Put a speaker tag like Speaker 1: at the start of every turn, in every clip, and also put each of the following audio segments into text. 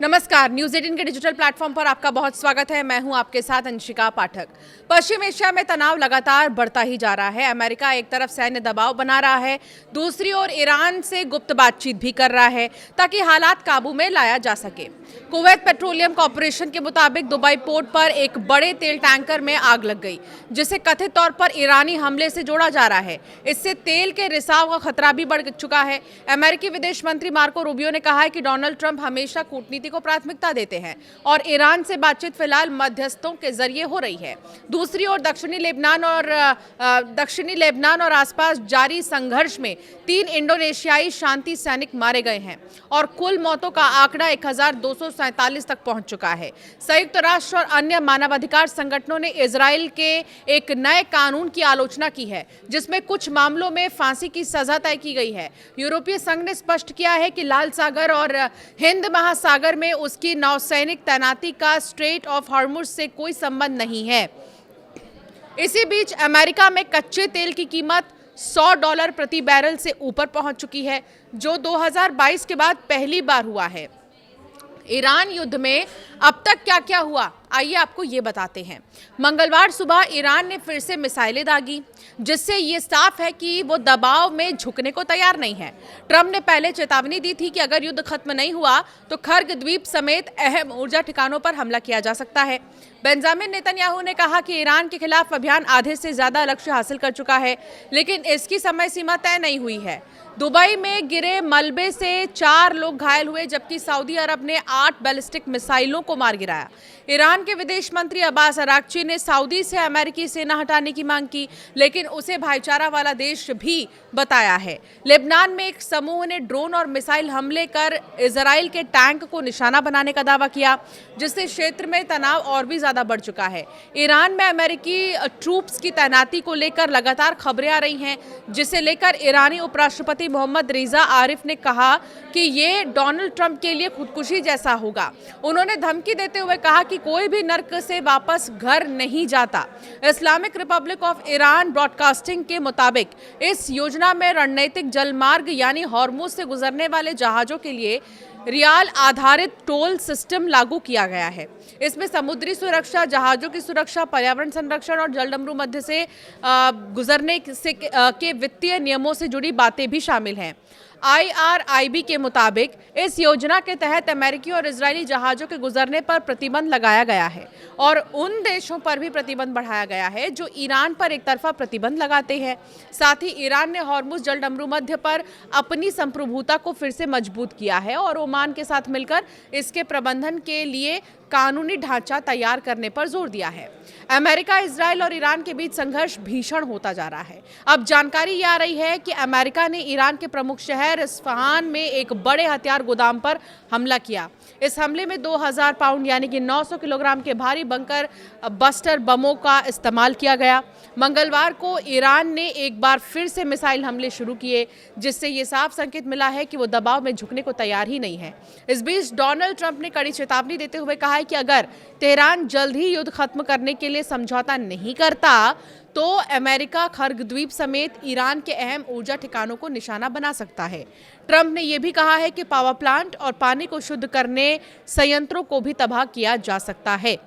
Speaker 1: नमस्कार, न्यूज़ 18 के digital platform पर आपका बहुत स्वागत है। मैं हूं आपके साथ अंशिका पाठक। पश्चिम एशिया में तनाव लगातार बढ़ता ही जा रहा है। अमेरिका एक तरफ सैन्य दबाव बना रहा है, दूसरी ओर ईरान से गुप्त बातचीत भी कर रहा है ताकि हालात काबू में लाया जा सके। कुवैत पेट्रोलियम कॉर्पोरेशन के मुताबिक दुबई पोर्ट पर एक बड़े तेल टैंकर में आग लग गई, जिसे कथित तौर पर ईरानी हमले से जोड़ा जा रहा है। इससे तेल के रिसाव का खतरा भी बढ़ चुका है। अमेरिकी विदेश मंत्री मार्को रूबियो ने कहा है कि डोनाल्ड ट्रंप हमेशा कूटनीति को प्राथमिकता देते हैं और ईरान से बातचीत फिलहाल मध्यस्थों के जरिए हो रही है। दूसरी ओर दक्षिणी लेबनान और आसपास जारी संघर्ष में 3 इंडोनेशियाई शांति सैनिक मारे गए हैं और कुल मौतों का आंकड़ा 1247 तक पहुंच चुका है। संयुक्त राष्ट्र और अन्य मानवाधिकार संगठनों ने इजराइल के एक नए कानून की आलोचना की है, जिसमें कुछ मामलों में फांसी की सजा तय की गई है। यूरोपीय संघ ने स्पष्ट किया है कि लाल सागर और हिंद महासागर में उसकी नौसैनिक तैनाती का स्ट्रेट ऑफ हॉर्मुज से कोई संबंध नहीं है। इसी बीच अमेरिका में कच्चे तेल की कीमत $100 प्रति बैरल से ऊपर पहुंच चुकी है, जो 2022 के बाद पहली बार हुआ है। ईरान युद्ध में अब तक क्या क्या हुआ, आइए आपको ये बताते हैं। मंगलवार सुबह ईरान ने फिर से मिसाइलें दागी, जिससे ये साफ है कि वो दबाव में झुकने को तैयार नहीं है। ट्रंप ने पहले चेतावनी दी थी कि अगर युद्ध खत्म नहीं हुआ तो खर्ग द्वीप समेत अहम ऊर्जा ठिकानों पर हमला किया जा सकता है। बेंजामिन नेतन्याहू ने कहा कि ईरान के खिलाफ अभियान आधे से ज्यादा लक्ष्य हासिल कर चुका है, लेकिन इसकी समय सीमा तय नहीं हुई है। दुबई में गिरे मलबे से 4 लोग घायल हुए, जबकि सऊदी अरब ने 8 बैलिस्टिक मिसाइलों को मार गिराया। ईरान के विदेश मंत्री अब्बास अराक्ची ने सऊदी से अमेरिकी सेना हटाने की मांग की, लेकिन उसे भाईचारा वाला देश भी बताया है। लेबनान में एक समूह ने ड्रोन और मिसाइल हमले कर इजराइल के टैंक को निशाना बनाने का दावा किया, जिससे क्षेत्र में तनाव और भी ज्यादा बढ़ चुका है। ईरान में अमेरिकी ट्रूप्स की तैनाती को लेकर लगातार खबरें आ रही हैं, जिसे लेकर ईरानी उपराष्ट्रपति मोहम्मद रिजा आरिफ ने कहा कि ये डोनाल्ड ट्रंप के लिए खुदकुशी जैसा होगा। उन्होंने धमकी देते हुए कहा कि कोई भी नर्क से वापस घर नहीं जाता। Islamic Republic of Iran broadcasting के मुताबिक इस योजना में रणनीतिक जलमार्ग यानी हॉर्मुज से गुजरने वाले जहाजों के लिए रियाल आधारित टोल सिस्टम लागू किया गया है। इसमें समुद्री सुरक्षा, जहाजों की सुरक्षा, पर्यावरण संरक्षण और जलडमरू मध्य से गुजरने के वित्तीय नियमों से जुड़ी बातें भी शामिल हैं। IRIB के मुताबिक इस योजना के तहत अमेरिकी और इजरायली जहाजों के गुजरने पर प्रतिबंध लगाया गया है और उन देशों पर भी प्रतिबंध बढ़ाया गया है जो ईरान पर एक तरफा प्रतिबंध लगाते हैं। साथ ही ईरान ने हॉर्मुज जलडमरू मध्य पर अपनी संप्रभुता को फिर से मजबूत किया है और ओमान के साथ मिलकर इसके प्रबंधन के लिए कानूनी ढांचा तैयार करने पर जोर दिया है। अमेरिका, इजराइल और ईरान के बीच संघर्ष भीषण होता जा रहा है। अब जानकारी ये आ रही है कि अमेरिका ने ईरान के प्रमुख शहर इस्फहान में एक बड़े हथियार गोदाम पर हमला किया। इस हमले में 2000 पाउंड यानी कि 900 किलोग्राम के भारी बंकर बस्टर बमों का इस्तेमाल किया गया। मंगलवार को ईरान ने एक बार फिर से मिसाइल हमले शुरू किए, जिससे ये साफ संकेत मिला है कि वो दबाव में झुकने को तैयार ही नहीं है। इस बीच डोनाल्ड ट्रंप ने कड़ी चेतावनी देते हुए कहा है कि अगर तेहरान जल्द ही युद्ध खत्म करने के लिए समझौता नहीं करता तो अमेरिका खर्ग द्वीप समेत ईरान के अहम ऊर्जा ठिकानों को निशाना बना सकता है। ट्रंप ने यह भी कहा है कि पावर प्लांट और पानी को शुद्ध करने संयंत्रों को भी तबाह किया जा सकता है।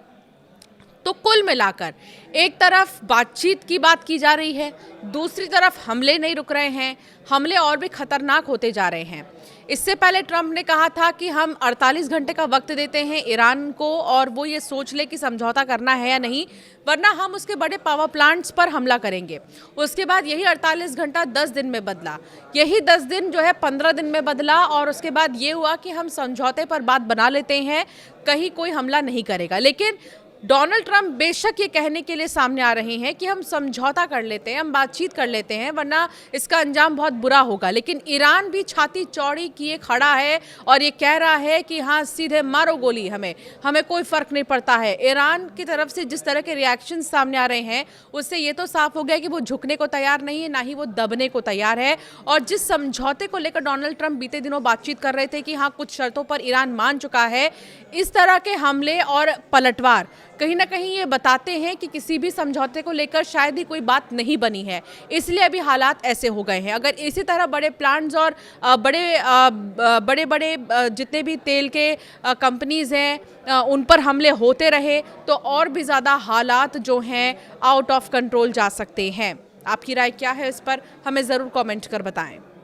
Speaker 1: तो कुल मिलाकर एक तरफ बातचीत की बात की जा रही है, दूसरी तरफ हमले नहीं रुक रहे हैं, हमले और भी खतरनाक होते जा रहे हैं। इससे पहले ट्रंप ने कहा था कि हम 48 घंटे का वक्त देते हैं ईरान को और वो ये सोच ले कि समझौता करना है या नहीं, वरना हम उसके बड़े पावर प्लांट्स पर हमला करेंगे। उसके बाद यही 48 घंटा 10 दिन में बदला, यही 10 दिन जो है 15 दिन में बदला और उसके बाद ये हुआ कि हम समझौते पर बात बना लेते हैं, कहीं कोई हमला नहीं करेगा। लेकिन डोनाल्ड ट्रंप बेशक ये कहने के लिए सामने आ रहे हैं कि हम समझौता कर लेते हैं, हम बातचीत कर लेते हैं, वरना इसका अंजाम बहुत बुरा होगा। लेकिन ईरान भी छाती चौड़ी किए खड़ा है और ये कह रहा है कि हाँ, सीधे मारो गोली, हमें कोई फर्क नहीं पड़ता है। ईरान की तरफ से जिस तरह के रिएक्शन सामने आ रहे हैं, उससे ये तो साफ हो गया कि वो झुकने को तैयार नहीं है, ना ही वो दबने को तैयार है। और जिस समझौते को लेकर डोनाल्ड ट्रंप बीते दिनों बातचीत कर रहे थे कि हाँ, कुछ शर्तों पर ईरान मान चुका है, इस तरह के हमले और पलटवार कहीं ना कहीं ये बताते हैं कि किसी भी समझौते को लेकर शायद ही कोई बात नहीं बनी है, इसलिए अभी हालात ऐसे हो गए हैं। अगर इसी तरह बड़े प्लांट्स और बड़े बड़े जितने भी तेल के कंपनीज हैं उन पर हमले होते रहे तो और भी ज़्यादा हालात जो हैं आउट ऑफ कंट्रोल जा सकते हैं। आपकी राय क्या है इस पर, हमें ज़रूर कमेंट कर बताएं।